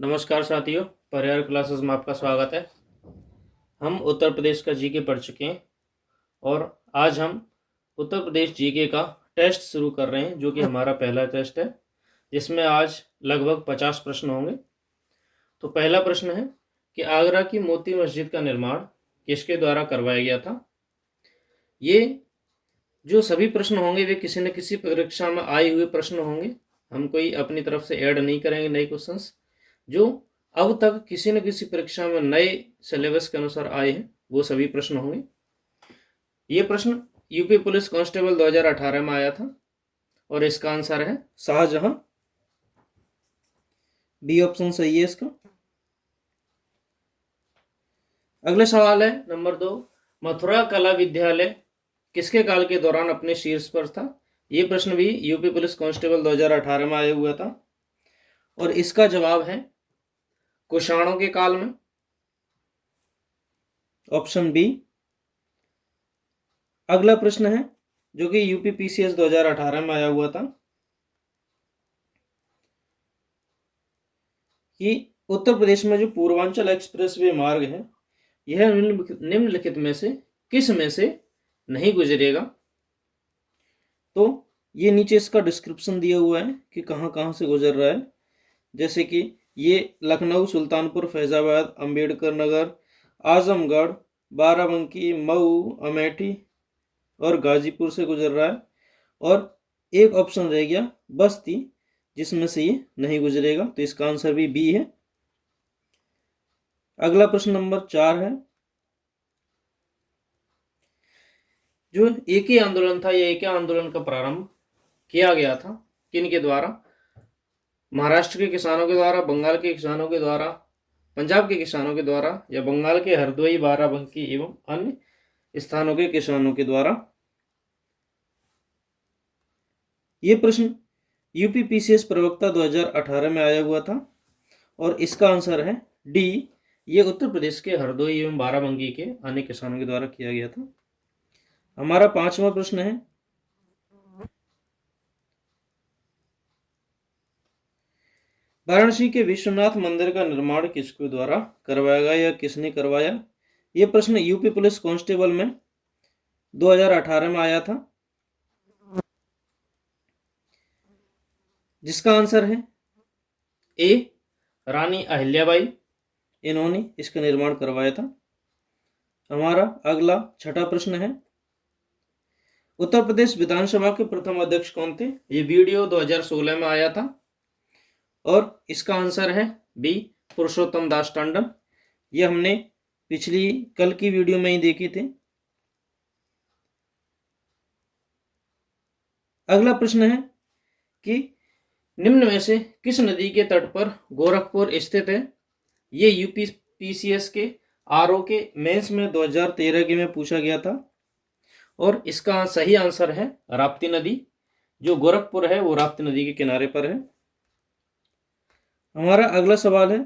नमस्कार साथियों, परिवार क्लासेस में आपका स्वागत है। हम उत्तर प्रदेश का जीके पढ़ चुके हैं और आज हम उत्तर प्रदेश जीके का टेस्ट शुरू कर रहे हैं, जो कि हमारा पहला टेस्ट है, जिसमें आज लगभग 50 प्रश्न होंगे। तो पहला प्रश्न है कि आगरा की मोती मस्जिद का निर्माण किसके द्वारा करवाया गया था। ये जो सभी प्रश्न होंगे वे किसी न किसी परीक्षा में आए हुए प्रश्न होंगे। हम कोई अपनी तरफ से ऐड नहीं करेंगे नए क्वेश्चंस। जो अब तक किसी न किसी परीक्षा में नए सिलेबस के अनुसार आए हैं वो सभी प्रश्न होंगे। ये प्रश्न यूपी पुलिस कांस्टेबल 2018 में आया था और इसका आंसर है शाहजहां। बी ऑप्शन सही है इसका। अगला सवाल है नंबर 2, मथुरा कला विद्यालय किसके काल के दौरान अपने शीर्ष पर था। ये प्रश्न भी यूपी पुलिस कांस्टेबल 2018 में आया हुआ था और इसका जवाब है कुषाणों के काल में, ऑप्शन बी। अगला प्रश्न है जो कि यूपी पीसीएस 2018 में आया हुआ था कि उत्तर प्रदेश में जो पूर्वांचल एक्सप्रेसवे मार्ग है यह निम्नलिखित में से किस में से नहीं गुजरेगा। तो ये नीचे इसका डिस्क्रिप्शन दिया हुआ है कि कहाँ कहाँ से गुजर रहा है। जैसे कि ये लखनऊ, सुल्तानपुर, फैजाबाद, अंबेडकर नगर, आजमगढ़, बाराबंकी, मऊ, अमेठी और गाजीपुर से गुजर रहा है। और एक ऑप्शन रह गया बस्ती, जिसमें से ये नहीं गुजरेगा, तो इसका आंसर भी बी है। अगला प्रश्न नंबर 4 है, जो एके आंदोलन था, यह एके आंदोलन का प्रारंभ किया गया था किन के द्वारा। महाराष्ट्र के किसानों के द्वारा, बंगाल के किसानों के द्वारा, पंजाब के किसानों के द्वारा या बंगाल के हरदोई, बाराबंकी एवं अन्य स्थानों के किसानों के द्वारा। ये प्रश्न यूपी पीसीएस प्रवक्ता 2018 में आया हुआ था और इसका आंसर है डी। ये उत्तर प्रदेश के हरदोई एवं बाराबंकी के अन्य किसानों के द्वारा किया गया था। हमारा 5वां प्रश्न है, वाराणसी के विश्वनाथ मंदिर का निर्माण किसके द्वारा करवाया गया या किसने करवाया। यह प्रश्न यूपी पुलिस कांस्टेबल में 2018 में आया था, जिसका आंसर है ए, रानी अहिल्याबाई, इन्होंने इसका निर्माण करवाया था। हमारा अगला 6वां प्रश्न है, उत्तर प्रदेश विधानसभा के प्रथम अध्यक्ष कौन थे। ये वीडियो 2016 में आया था और इसका आंसर है बी, पुरुषोत्तम दास टंडन। ये हमने पिछली कल की वीडियो में ही देखी थी। अगला प्रश्न है कि निम्न में से किस नदी के तट पर गोरखपुर स्थित है। ये यूपी पीसीएस के आरओ के मेंस में 2013 के में पूछा गया था और इसका सही आंसर है राप्ती नदी। जो गोरखपुर है वो राप्ती नदी के किनारे पर है। हमारा अगला सवाल है,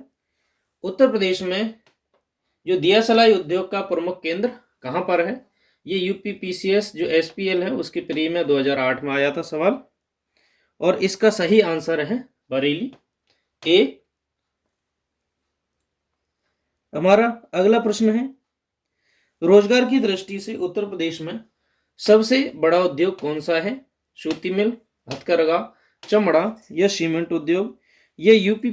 उत्तर प्रदेश में जो दिया सलाई उद्योग का प्रमुख केंद्र कहाँ पर है। ये यूपी पीसीएस जो एसपीएल है उसके प्री में 2008 में आया था सवाल और इसका सही आंसर है बरेली, ए। हमारा अगला प्रश्न है, रोजगार की दृष्टि से उत्तर प्रदेश में सबसे बड़ा उद्योग कौन सा है। सूती मिल, हथकरघा, चमड़ा या सीमेंट उद्योग। ये यूपी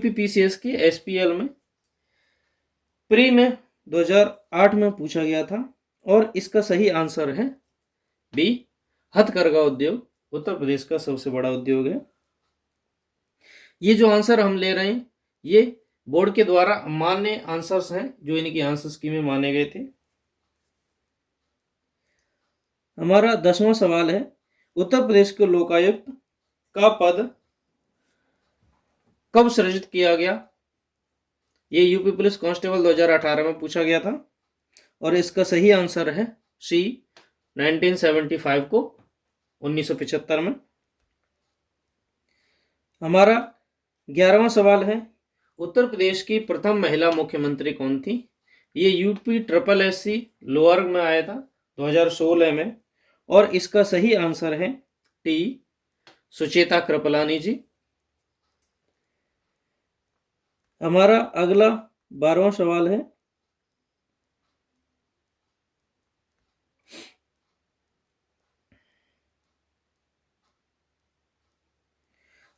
पीसीएस के एसपीएल में प्री में 2008 में पूछा गया था और इसका सही आंसर है बी, हथकरघा उद्योग उत्तर प्रदेश का सबसे बड़ा उद्योग है। ये जो आंसर हम ले रहे हैं ये बोर्ड के द्वारा मान्य आंसर्स हैं, जो इनकी आंसर स्कीम में माने गए थे। हमारा 10वां सवाल है, उत्तर प्रदेश के लोकायुक्त का पद कब सृजित किया गया। ये यूपी पुलिस कांस्टेबल 2018 में पूछा गया था और इसका सही आंसर है सी, 1975 को, 1975 में। हमारा 11वां सवाल है, उत्तर प्रदेश की प्रथम महिला मुख्यमंत्री कौन थी। ये यूपी ट्रिपल एससी लोअर में आया था 2016 में और इसका सही आंसर है टी, सुचेता कृपलानी जी। हमारा अगला 12वां सवाल है,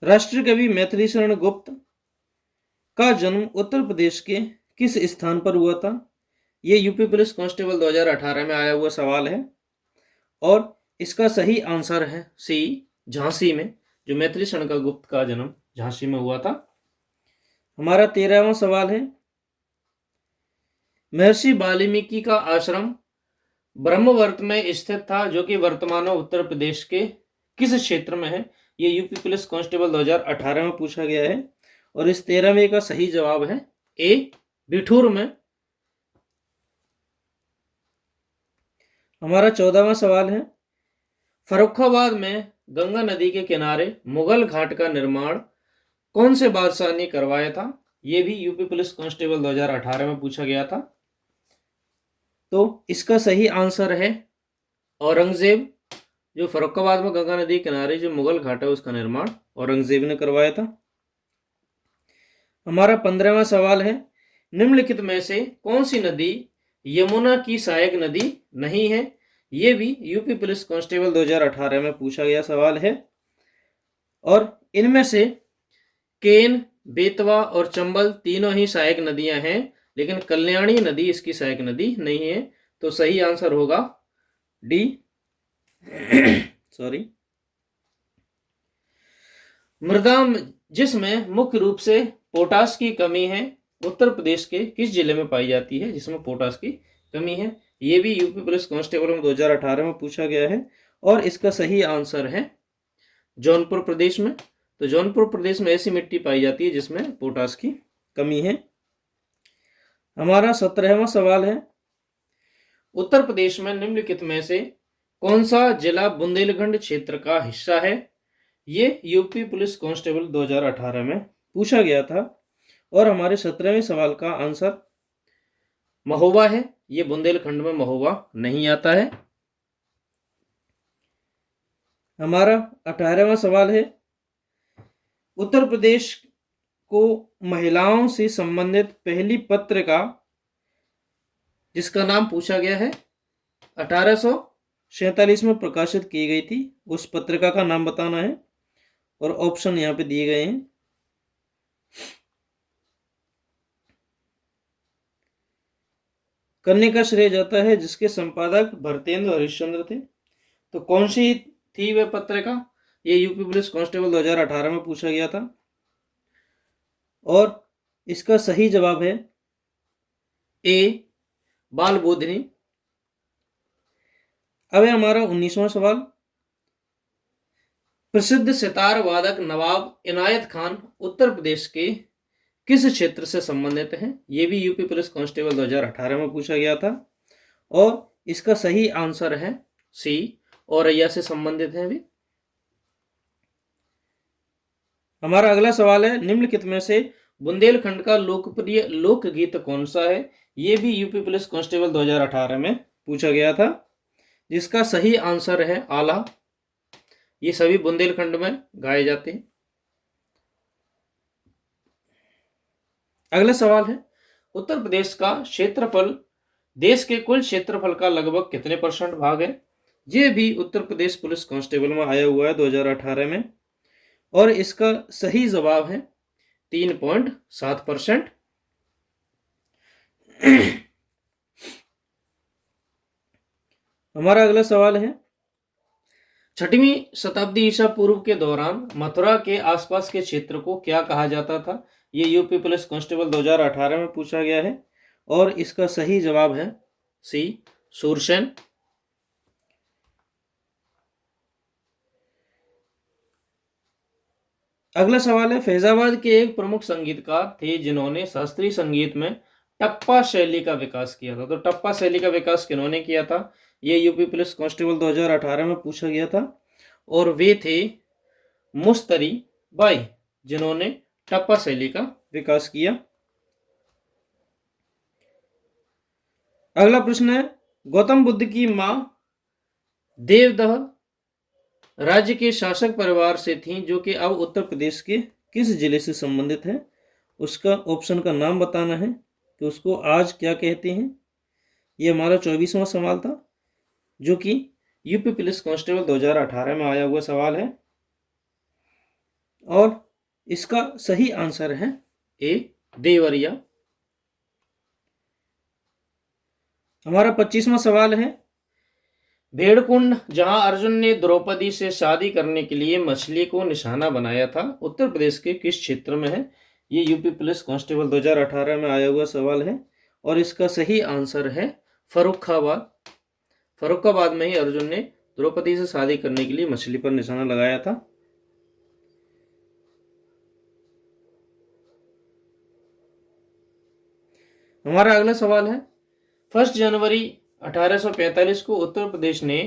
राष्ट्रीय कवि मैथिली शरण गुप्त का जन्म उत्तर प्रदेश के किस स्थान पर हुआ था? ये यूपी पुलिस कांस्टेबल 2018 में आया हुआ सवाल है और इसका सही आंसर है सी, झांसी में। जो मैथिली शरण गुप्त का जन्म झांसी में हुआ था। हमारा 13वां सवाल है, महर्षि वाल्मीकि का आश्रम ब्रह्मवर्त में स्थित था, जो कि वर्तमान उत्तर प्रदेश के किस क्षेत्र में है? ये यूपी पुलिस कांस्टेबल 2018 में पूछा गया है और इस 13वें का सही जवाब है ए, बिठूर में। हमारा 14वां सवाल है, फर्रुखाबाद में गंगा नदी के किनारे मुगल घाट का निर्माण कौन से बादशाह ने करवाया था? यह भी यूपी पुलिस कांस्टेबल 2018 में पूछा गया था। तो इसका सही आंसर है औरंगजेब। जो फर्रुखाबाद में गंगा नदी के किनारे जो मुगल घाट है उसका निर्माण औरंगजेब ने करवाया था। हमारा 15वां सवाल है, निम्नलिखित में से कौन सी नदी यमुना की सहायक नदी नहीं है? यह भी यूपी पुलिस कांस्टेबल 2018 में पूछा गया सवाल है और इनमें से केन, बेतवा और चंबल तीनों ही सहायक नदियां हैं, लेकिन कल्याणी नदी इसकी सहायक नदी नहीं है। तो सही आंसर होगा डी सॉरी। मृदा जिसमें मुख्य रूप से पोटास की कमी है, उत्तर प्रदेश के किस जिले में पाई जाती है जिसमें पोटास की कमी है? ये भी यूपी पुलिस कांस्टेबल में 2018 में पूछा गया है और इसका सही आंसर है जौनपुर प्रदेश में। तो जौनपुर प्रदेश में ऐसी मिट्टी पाई जाती है जिसमें पोटास की कमी है। हमारा 17वां सवाल है, उत्तर प्रदेश में निम्नलिखित में से कौन सा जिला बुंदेलखंड क्षेत्र का हिस्सा है? ये यूपी पुलिस कांस्टेबल 2018 में पूछा गया था और हमारे 17वें सवाल का आंसर महोबा है। ये बुंदेलखंड में महोबा नहीं आता है। हमारा 18वां सवाल है, उत्तर प्रदेश को महिलाओं से संबंधित पहली पत्रिका जिसका नाम पूछा गया है 1847 में प्रकाशित की गई थी, उस पत्रिका का नाम बताना है और ऑप्शन यहाँ पे दिए गए हैं। करने का श्रेय जाता है जिसके संपादक भरतेंद्र हरिश्चंद्र थे। तो कौन सी थी वह पत्रिका? ये यूपी पुलिस कांस्टेबल 2018 में पूछा गया था और इसका सही जवाब है ए, बाल बोधिनी। अब है हमारा 19वां सवाल, प्रसिद्ध सितार वादक नवाब इनायत खान उत्तर प्रदेश के किस क्षेत्र से संबंधित हैं? ये भी यूपी पुलिस कांस्टेबल 2018 में पूछा गया था और इसका सही आंसर है सी, औरैया से संबंधित है भी। हमारा अगला सवाल है, निम्नलिखित में से बुंदेलखंड का लोकप्रिय लोकगीत कौन सा है? ये भी यूपी पुलिस कांस्टेबल 2018 में पूछा गया था जिसका सही आंसर है आला। ये सभी बुंदेलखंड में गाए जाते हैं। अगला सवाल है, उत्तर प्रदेश का क्षेत्रफल देश के कुल क्षेत्रफल का लगभग कितने % भाग है? ये भी उत्तर प्रदेश पुलिस कांस्टेबल में आया हुआ है 2018 में और इसका सही जवाब है 3.7%। हमारा अगला सवाल है, 6वीं शताब्दी ईसा पूर्व के दौरान मथुरा के आसपास के क्षेत्र को क्या कहा जाता था? ये यूपी पुलिस कांस्टेबल 2018 में पूछा गया है और इसका सही जवाब है सी, सूरसेन। अगला सवाल है, फैजाबाद के एक प्रमुख संगीतकार थे जिन्होंने शास्त्रीय संगीत में टप्पा शैली का विकास किया था। तो टप्पा शैली का विकास किन्होंने किया था? ये यूपी पुलिस कांस्टेबल 2018 में पूछा गया था और वे थे मुस्तरी बाई, जिन्होंने टप्पा शैली का विकास किया। अगला प्रश्न है, गौतम बुद्ध की मां देवदह राज्य के शासक परिवार से थी जो कि अब उत्तर प्रदेश के किस जिले से संबंधित है? उसका ऑप्शन का नाम बताना है कि उसको आज क्या कहते हैं। ये हमारा 24वां सवाल था, जो कि यूपी पुलिस कांस्टेबल 2018 में आया हुआ सवाल है, और इसका सही आंसर है ए, देवरिया। हमारा 25वां सवाल है, भेड़कुंड जहां अर्जुन ने द्रौपदी से शादी करने के लिए मछली को निशाना बनाया था, उत्तर प्रदेश के किस क्षेत्र में है। ये यूपी पुलिस कांस्टेबल 2018 में आया हुआ सवाल है, और इसका सही आंसर है फर्रुखाबाद। फर्रुखाबाद में ही अर्जुन ने द्रौपदी से शादी करने के लिए मछली पर निशाना लगाया था। हमारा अगला सवाल है, 1 जनवरी 1845 को उत्तर प्रदेश ने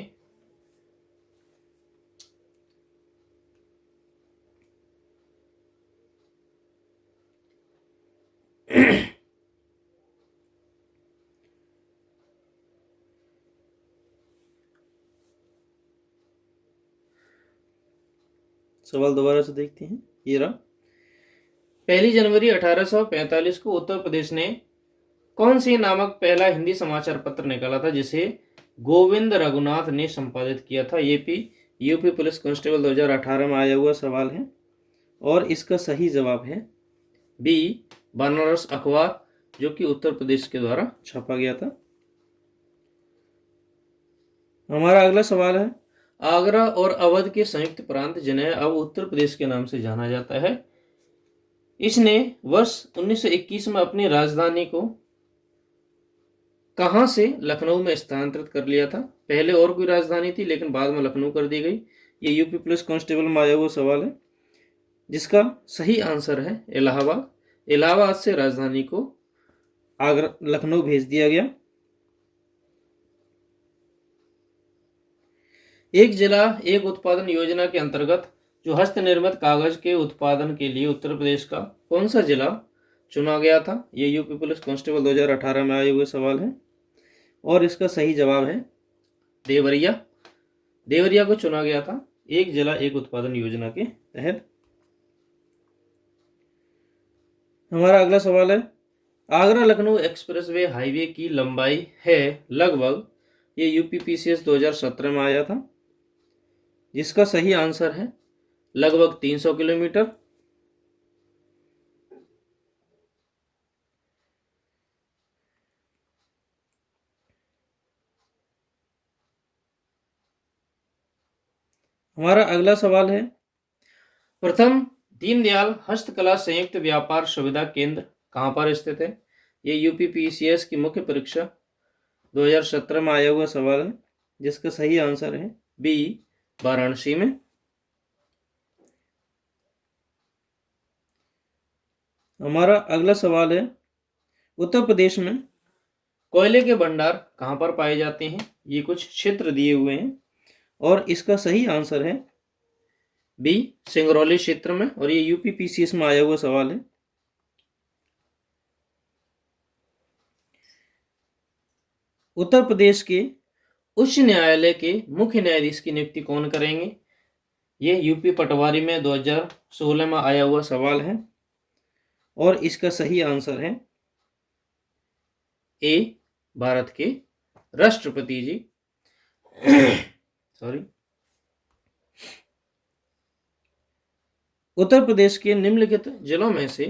सवाल दोबारा से देखते हैं, ये रहा। 1 जनवरी 1845 को उत्तर प्रदेश ने कौन सी नामक पहला हिंदी समाचार पत्र निकाला था, जिसे गोविंद रघुनाथ ने संपादित किया था। यूपी पुलिस कांस्टेबल 2018 में आया हुआ सवाल है, और इसका सही जवाब है बी, बनारस अखबार, जो कि उत्तर प्रदेश के द्वारा छापा गया था। हमारा अगला सवाल है, आगरा और अवध के संयुक्त प्रांत, जिन्हें अब उत्तर प्रदेश के नाम से जाना जाता है, इसने वर्ष 1921 में अपनी राजधानी को कहां से लखनऊ में स्थानांतरित कर लिया था। पहले और कोई राजधानी थी, लेकिन बाद में लखनऊ कर दी गई। ये यूपी पुलिस कांस्टेबल में आया हुआ सवाल है, जिसका सही आंसर है इलाहाबाद। इलाहाबाद से राजधानी को आगरा लखनऊ भेज दिया गया। एक जिला एक उत्पादन योजना के अंतर्गत जो हस्त निर्मित कागज के उत्पादन के लिए उत्तर प्रदेश का कौन सा जिला चुना गया था। ये यूपी पुलिस कांस्टेबल 2018 में आए हुए सवाल है, और इसका सही जवाब है देवरिया। देवरिया को चुना गया था एक जिला एक उत्पादन योजना के तहत। हमारा अगला सवाल है, आगरा लखनऊ एक्सप्रेसवे हाईवे की लंबाई है लगभग, ये यूपी पीसीएस 2017 में आया था, जिसका सही आंसर है लगभग 300 किलोमीटर। हमारा अगला सवाल है, प्रथम दीनदयाल हस्तकला संयुक्त व्यापार सुविधा केंद्र कहां पर स्थित है। ये यूपी पीसीएस की मुख्य परीक्षा 2017 में आया हुआ सवाल है, जिसका सही आंसर है बी, वाराणसी में। हमारा अगला सवाल है, उत्तर प्रदेश में कोयले के भंडार कहां पर पाए जाते हैं। ये कुछ क्षेत्र दिए हुए हैं, और इसका सही आंसर है बी, सिंगरौली क्षेत्र में, और ये यूपी पीसीएस में आया हुआ सवाल है। उत्तर प्रदेश के उच्च न्यायालय के मुख्य न्यायाधीश की नियुक्ति कौन करेंगे। ये यूपी पटवारी में 2016 में आया हुआ सवाल है, और इसका सही आंसर है ए, भारत के राष्ट्रपति जी। सॉरी। उत्तर प्रदेश के निम्नलिखित जिलों में से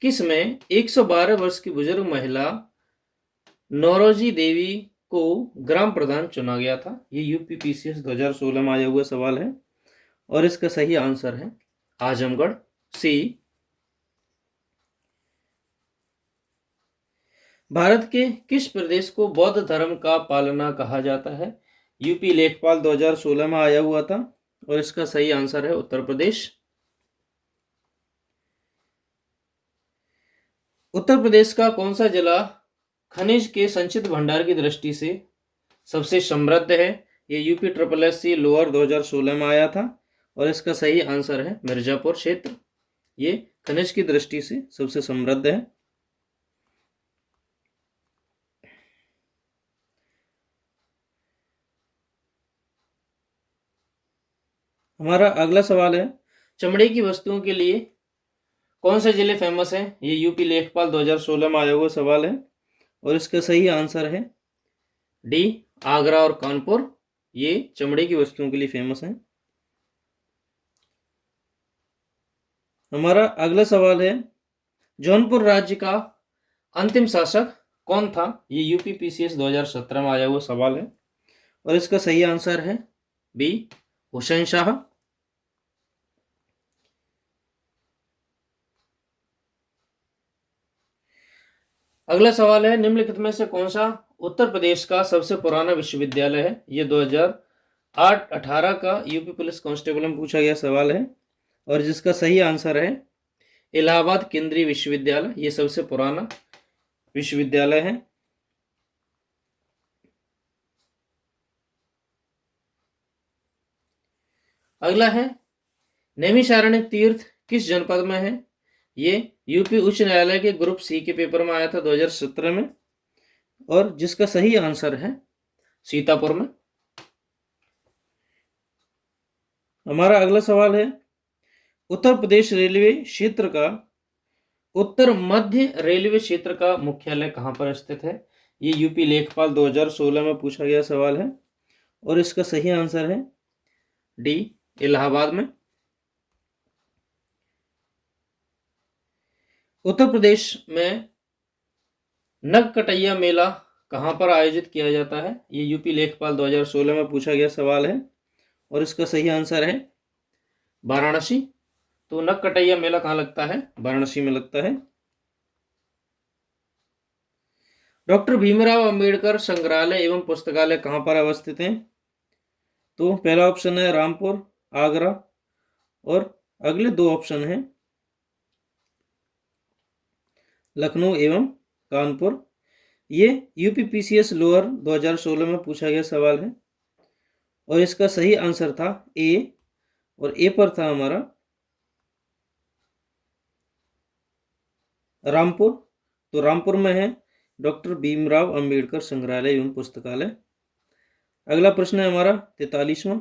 किस में 112 वर्ष की बुजुर्ग महिला नौरोजी देवी को ग्राम प्रधान चुना गया था। ये यूपी पीसीएस 2016 में आया हुआ सवाल है, और इसका सही आंसर है आजमगढ़, सी। भारत के किस प्रदेश को बौद्ध धर्म का पालना कहा जाता है। यूपी लेखपाल 2016 में आया हुआ था, और इसका सही आंसर है उत्तर प्रदेश। उत्तर प्रदेश का कौन सा जिला खनिज के संचित भंडार की दृष्टि से सबसे समृद्ध है। ये यूपी SSSC लोअर 2016 में आया था, और इसका सही आंसर है मिर्जापुर क्षेत्र। ये खनिज की दृष्टि से सबसे समृद्ध है। हमारा अगला सवाल है, चमड़े की वस्तुओं के लिए कौन से जिले फेमस है? ये यूपी लेखपाल 2016 में आया हुआ सवाल है और इसका सही आंसर है डी, आगरा और कानपुर। ये चमड़े की वस्तुओं के लिए फेमस है। हमारा अगला सवाल है, जौनपुर राज्य का अंतिम शासक कौन था? ये यूपीपीसीएस 2017 में आया हुआ सवाल है और इसका सही आंसर है बी, हुसैन शाह। अगला सवाल है, निम्नलिखित में से कौन सा उत्तर प्रदेश का सबसे पुराना विश्वविद्यालय है? ये 2008-18 का यूपी पुलिस कांस्टेबल में पूछा गया सवाल है और जिसका सही आंसर है इलाहाबाद केंद्रीय विश्वविद्यालय। ये सबसे पुराना विश्वविद्यालय है। अगला है, नैमिषारण्य तीर्थ किस जनपद में है? ये यूपी उच्च न्यायालय के ग्रुप सी के पेपर में आया था 2017 में और जिसका सही आंसर है सीतापुर में। हमारा अगला सवाल है, उत्तर प्रदेश रेलवे क्षेत्र का उत्तर मध्य रेलवे क्षेत्र का मुख्यालय कहाँ पर स्थित है? ये यूपी लेखपाल 2016 में पूछा गया सवाल है और इसका सही आंसर है डी, इलाहाबाद में। उत्तर प्रदेश में नगकटैया मेला कहाँ पर आयोजित किया जाता है? ये यूपी लेखपाल 2016 में पूछा गया सवाल है और इसका सही आंसर है वाराणसी। तो नगकटैया मेला कहाँ लगता है? वाराणसी में लगता है। डॉक्टर भीमराव अंबेडकर संग्रहालय एवं पुस्तकालय कहाँ पर अवस्थित हैं? तो पहला ऑप्शन है रामपुर, आगरा और अगले दो ऑप्शन हैं लखनऊ एवं कानपुर। ये यूपीपीसीएस लोअर 2016 में पूछा गया सवाल है और इसका सही आंसर था ए और ए पर था हमारा रामपुर। तो रामपुर में है डॉक्टर भीमराव अंबेडकर संग्रहालय एवं पुस्तकालय। अगला प्रश्न है हमारा 43वां,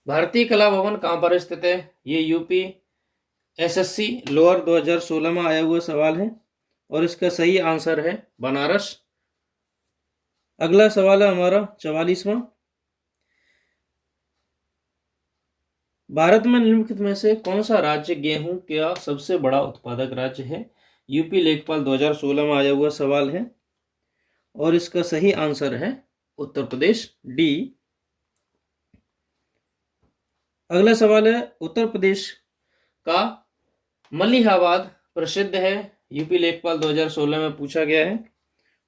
भारतीय कला भवन कहाँ पर स्थित है? ये यूपी एसएससी लोअर 2016 में आया हुआ सवाल है और इसका सही आंसर है बनारस। अगला सवाल है हमारा 44वां, भारत में निम्नलिखित में से कौन सा राज्य गेहूं का सबसे बड़ा उत्पादक राज्य है? यूपी लेखपाल 2016 में आया हुआ सवाल है और इसका सही आंसर है उत्तर प्रदेश, डी। अगला सवाल है, उत्तर प्रदेश का मलिहाबाद प्रसिद्ध है। यूपी लेखपाल 2016 में पूछा गया है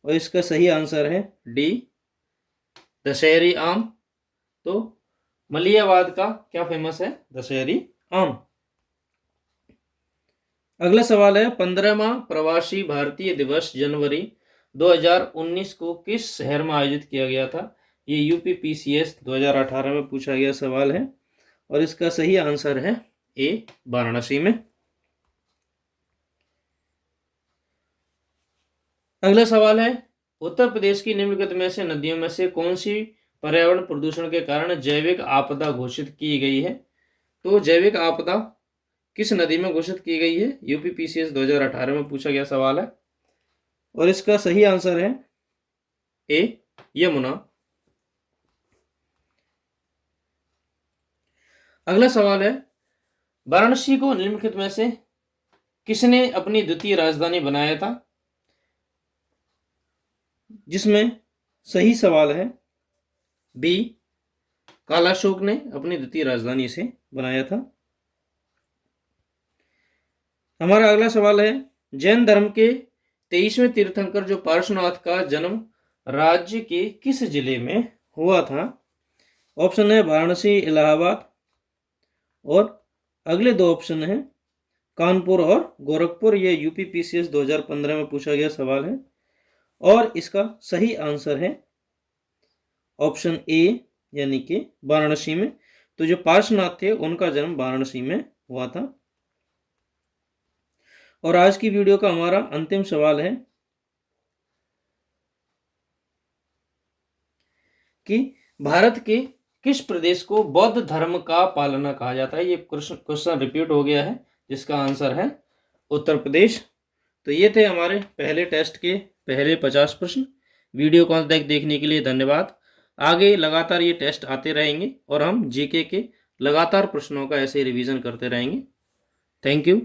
और इसका सही आंसर है डी, दशहरी आम। तो मलिहाबाद का क्या फेमस है? दशहरी आम। अगला सवाल है, 15वां प्रवासी भारतीय दिवस जनवरी 2019 को किस शहर में आयोजित किया गया था? ये यूपीपीसीएस 2018 में पूछा गया सवाल है और इसका सही आंसर है ए, वाराणसी में। अगला सवाल है, उत्तर प्रदेश की निम्नलिखित में से नदियों में से कौन सी पर्यावरण प्रदूषण के कारण जैविक आपदा घोषित की गई है? तो जैविक आपदा किस नदी में घोषित की गई है? यूपीपीसीएस 2018 में पूछा गया सवाल है और इसका सही आंसर है ए, यमुना। अगला सवाल है, वाराणसी को निम्नलिखित में से किसने अपनी द्वितीय राजधानी बनाया था? जिसमें सही सवाल है बी, कालाशोक ने अपनी द्वितीय राजधानी इसे बनाया था। हमारा अगला सवाल है, जैन धर्म के 23वें तीर्थंकर जो पार्श्वनाथ का जन्म राज्य के किस जिले में हुआ था? ऑप्शन है वाराणसी, इलाहाबाद और अगले दो ऑप्शन हैं कानपुर और गोरखपुर। ये यूपीपीसीएस 2015 में पूछा गया सवाल है और इसका सही आंसर है ऑप्शन ए, यानी कि वाराणसी में। तो जो पार्श्वनाथ थे उनका जन्म वाराणसी में हुआ था। और आज की वीडियो का हमारा अंतिम सवाल है कि भारत के किस प्रदेश को बौद्ध धर्म का पालना कहा जाता है? ये क्वेश्चन रिपीट हो गया है, जिसका आंसर है उत्तर प्रदेश। तो ये थे हमारे पहले टेस्ट के पहले 50 प्रश्न। वीडियो को अंत तक देखने के लिए धन्यवाद। आगे लगातार ये टेस्ट आते रहेंगे और हम जीके के लगातार प्रश्नों का ऐसे रिवीजन करते रहेंगे। Thank you.